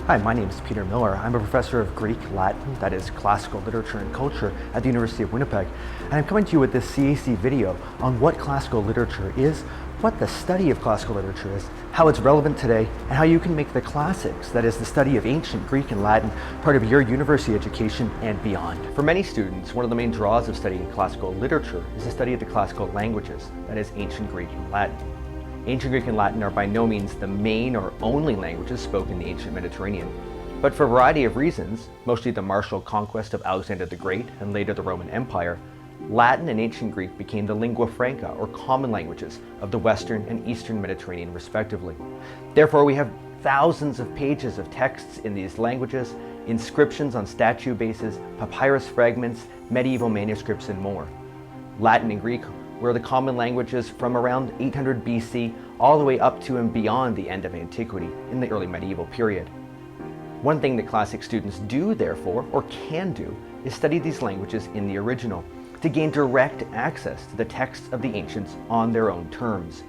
Hi, my name is Peter Miller. I'm a professor of Greek, Latin, that is classical literature and culture at the University of Winnipeg. And I'm coming to you with this CAC video on what classical literature is, what the study of classical literature is, how it's relevant today, and how you can make the classics, that is the study of ancient Greek and Latin, part of your university education and beyond. For many students, one of the main draws of studying classical literature is the study of the classical languages, that is ancient Greek and Latin. Ancient Greek and Latin are by no means the main or only languages spoken in the ancient Mediterranean. But for a variety of reasons, mostly the martial conquest of Alexander the Great and later the Roman Empire, Latin and ancient Greek became the lingua franca, or common languages, of the Western and Eastern Mediterranean respectively. Therefore, we have thousands of pages of texts in these languages, inscriptions on statue bases, papyrus fragments, medieval manuscripts, and more. Latin and Greek were the common languages from around 800 BC all the way up to and beyond the end of antiquity in the early medieval period. One thing that classic students do, therefore, or can do, is study these languages in the original to gain direct access to the texts of the ancients on their own terms.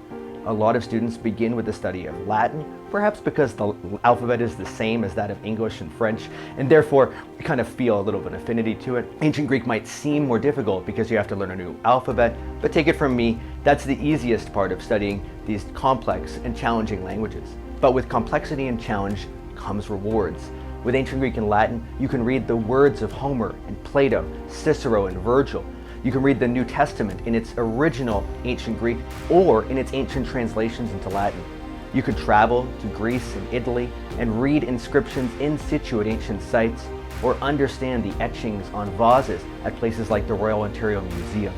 A lot of students begin with the study of Latin, perhaps because the alphabet is the same as that of English and French, and therefore kind of feel a little bit of affinity to it. Ancient Greek might seem more difficult because you have to learn a new alphabet, but take it from me, that's the easiest part of studying these complex and challenging languages. But with complexity and challenge comes rewards. With ancient Greek and Latin, you can read the words of Homer and Plato, Cicero and Virgil. You can read the New Testament in its original ancient Greek or in its ancient translations into Latin. You could travel to Greece and Italy and read inscriptions in situ at ancient sites, or understand the etchings on vases at places like the Royal Ontario Museum.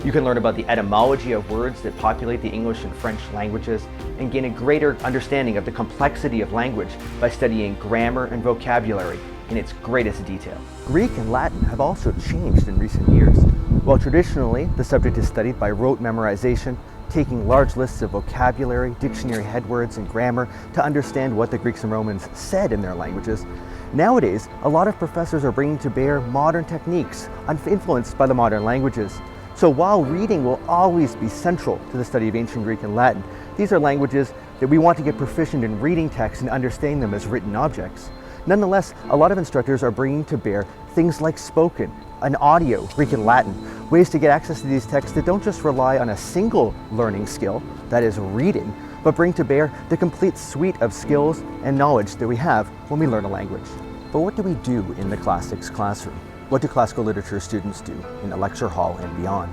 You can learn about the etymology of words that populate the English and French languages and gain a greater understanding of the complexity of language by studying grammar and vocabulary in its greatest detail. Greek and Latin have also changed in recent years. While traditionally the subject is studied by rote memorization, taking large lists of vocabulary, dictionary headwords, and grammar to understand what the Greeks and Romans said in their languages, nowadays a lot of professors are bringing to bear modern techniques influenced by the modern languages. So while reading will always be central to the study of ancient Greek and Latin, these are languages that we want to get proficient in reading texts and understanding them as written objects. Nonetheless, a lot of instructors are bringing to bear things like spoken and audio, Greek and Latin, ways to get access to these texts that don't just rely on a single learning skill, that is reading, but bring to bear the complete suite of skills and knowledge that we have when we learn a language. But what do we do in the classics classroom? What do classical literature students do in the lecture hall and beyond?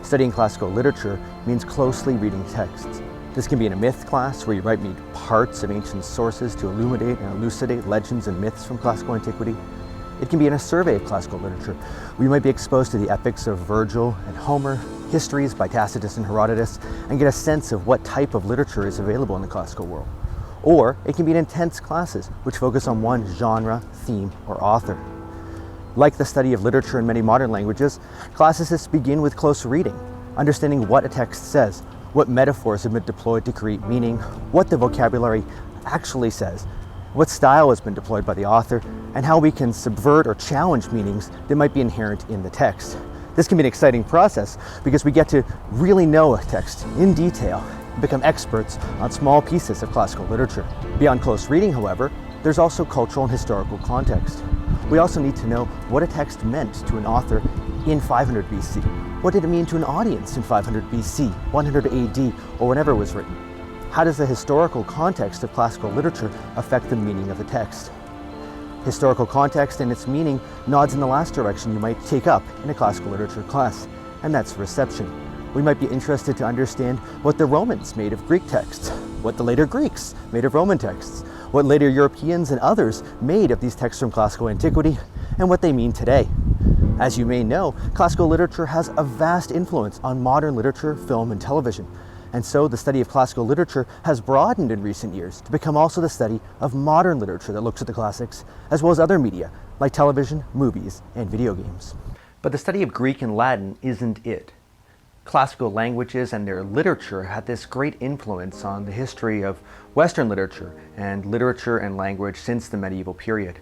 Studying classical literature means closely reading texts. This can be in a myth class where you might read parts of ancient sources to illuminate and elucidate legends and myths from classical antiquity. It can be in a survey of classical literature where you might be exposed to the epics of Virgil and Homer, histories by Tacitus and Herodotus, and get a sense of what type of literature is available in the classical world. Or it can be in intense classes which focus on one genre, theme, or author. Like the study of literature in many modern languages, classicists begin with close reading, understanding what a text says, what metaphors have been deployed to create meaning, what the vocabulary actually says, what style has been deployed by the author, and how we can subvert or challenge meanings that might be inherent in the text. This can be an exciting process because we get to really know a text in detail and become experts on small pieces of classical literature. Beyond close reading, however, there's also cultural and historical context. We also need to know what a text meant to an author in 500 BC. What did it mean to an audience in 500 BC, 100 AD, or whenever it was written? How does the historical context of classical literature affect the meaning of the text? Historical context and its meaning nods in the last direction you might take up in a classical literature class, and that's reception. We might be interested to understand what the Romans made of Greek texts, what the later Greeks made of Roman texts, what later Europeans and others made of these texts from classical antiquity, and what they mean today. As you may know, classical literature has a vast influence on modern literature, film, and television. And so the study of classical literature has broadened in recent years to become also the study of modern literature that looks at the classics, as well as other media, like television, movies, and video games. But the study of Greek and Latin isn't it. Classical languages and their literature had this great influence on the history of Western literature and language since the medieval period.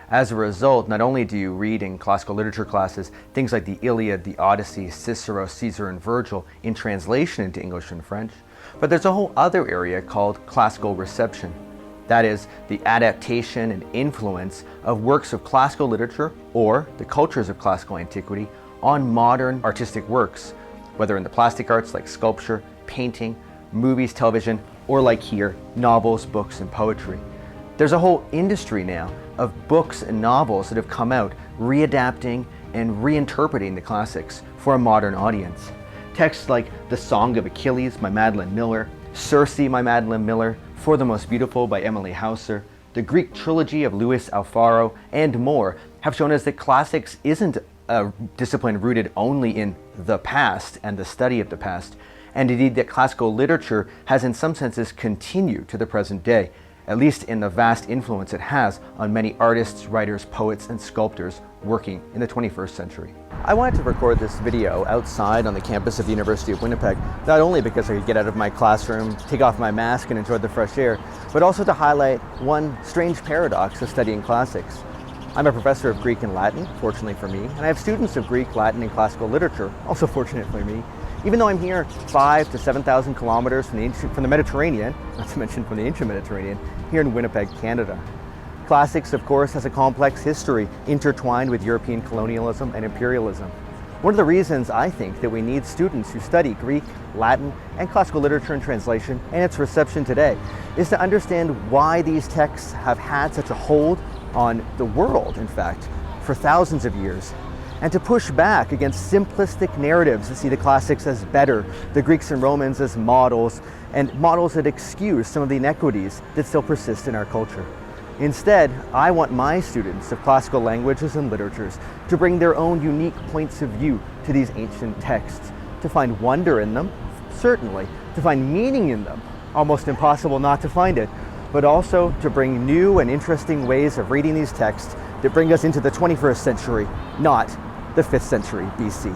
As a result, not only do you read in classical literature classes things like the Iliad, the Odyssey, Cicero, Caesar, and Virgil in translation into English and French, but there's a whole other area called classical reception. That is, the adaptation and influence of works of classical literature or the cultures of classical antiquity on modern artistic works, whether in the plastic arts like sculpture, painting, movies, television, or like here, novels, books, and poetry. There's a whole industry now of books and novels that have come out readapting and reinterpreting the classics for a modern audience. Texts like The Song of Achilles by Madeline Miller, Circe by Madeline Miller, For the Most Beautiful by Emily Hauser, the Greek trilogy of Louis Alfaro, and more have shown us that classics isn't a discipline rooted only in the past and the study of the past, and indeed that classical literature has in some senses continued to the present day, at least in the vast influence it has on many artists, writers, poets, and sculptors working in the 21st century. I wanted to record this video outside on the campus of the University of Winnipeg, not only because I could get out of my classroom, take off my mask, and enjoy the fresh air, but also to highlight one strange paradox of studying classics. I'm a professor of Greek and Latin, fortunately for me, and I have students of Greek, Latin, and classical literature, also fortunate for me, even though I'm here 5,000 to 7,000 kilometers from the Mediterranean, not to mention from the ancient Mediterranean, here in Winnipeg, Canada. Classics, of course, has a complex history intertwined with European colonialism and imperialism. One of the reasons I think that we need students who study Greek, Latin, and classical literature and translation and its reception today is to understand why these texts have had such a hold on the world, in fact, for thousands of years, and to push back against simplistic narratives that see the classics as better, the Greeks and Romans as models, and models that excuse some of the inequities that still persist in our culture. Instead, I want my students of classical languages and literatures to bring their own unique points of view to these ancient texts, to find wonder in them, certainly, to find meaning in them, almost impossible not to find it, but also to bring new and interesting ways of reading these texts that bring us into the 21st century, not the 5th century BC.